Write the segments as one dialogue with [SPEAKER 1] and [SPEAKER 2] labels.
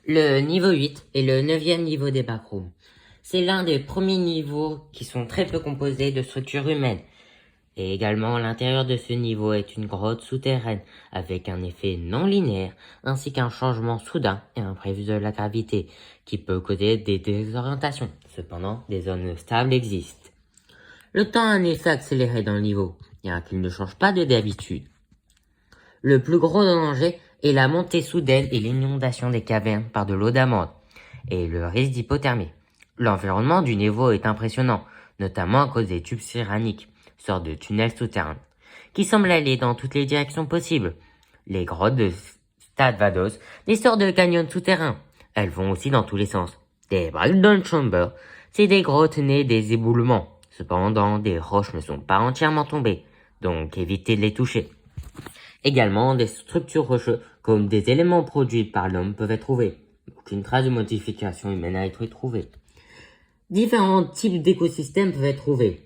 [SPEAKER 1] Le niveau 8 est le 9e niveau des backrooms. C'est l'un des premiers niveaux qui sont très peu composés de structures humaines. Et également, l'intérieur de ce niveau est une grotte souterraine avec un effet non linéaire ainsi qu'un changement soudain et imprévu de la gravité qui peut causer des désorientations. Cependant, des zones stables existent. Le temps a un effet accéléré dans le niveau, bien qu'il ne change pas de d'habitude. Le plus gros danger est la montée soudaine et l'inondation des cavernes par de l'eau d'amande et le risque d'hypothermie. L'environnement du niveau est impressionnant, notamment à cause des tubes céramiques, sortes de tunnels souterrains, qui semblent aller dans toutes les directions possibles. Les grottes de Stade Vados, des sortes de canyons souterrains. Elles vont aussi dans tous les sens. Des breakdown chambers, c'est des grottes nées des éboulements. Cependant, des roches ne sont pas entièrement tombées, donc évitez de les toucher. Également, des structures rocheuses comme des éléments produits par l'homme peuvent être trouvés. Aucune trace de modification humaine n'a été trouvée. Différents types d'écosystèmes peuvent être trouvés.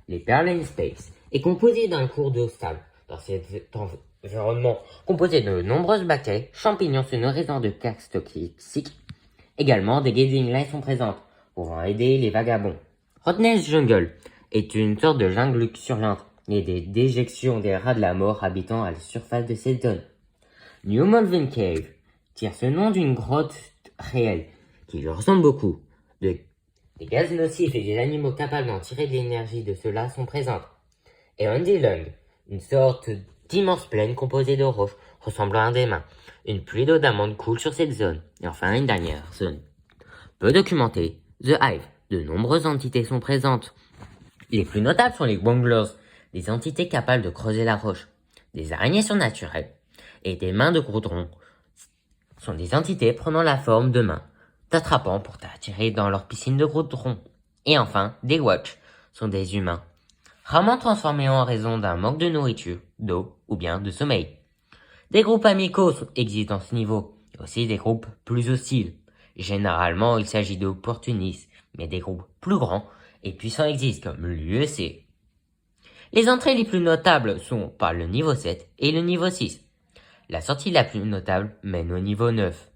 [SPEAKER 1] Les Perlin Space est composé d'un cours d'eau stable. Dans cet environnement composé de nombreuses bactéries, champignons se nourrissant de casques toxiques. Également, des gazing lines sont présentes, pouvant aider les vagabonds. Rottnest Jungle est une sorte de jungle luxuriante et des déjections des rats de la mort habitant à la surface de cette zone. New Malvern Cave tire ce nom d'une grotte réelle qui lui ressemble beaucoup. Des gaz nocifs et des animaux capables d'en tirer de l'énergie de cela sont présents. Et Andy Lung, une sorte d'immense plaine composée de roches ressemblant à des mains. Une pluie d'eau d'amande coule sur cette zone. Et enfin, une dernière zone peu documentée, The Hive. De nombreuses entités sont présentes. Les plus notables sont les Wanglers, des entités capables de creuser la roche. Des araignées surnaturelles et des mains de goudron sont des entités prenant la forme de mains, t'attrapant pour t'attirer dans leur piscine de goudron. Et enfin, des Watch sont des humains, rarement transformés en raison d'un manque de nourriture, d'eau ou bien de sommeil. Des groupes amicaux existent dans ce niveau, et aussi des groupes plus hostiles. Généralement, il s'agit d'opportunistes, mais des groupes plus grands et puissants existent comme l'UEC. Les entrées les plus notables sont par le niveau 7 et le niveau 6. La sortie la plus notable mène au niveau 9.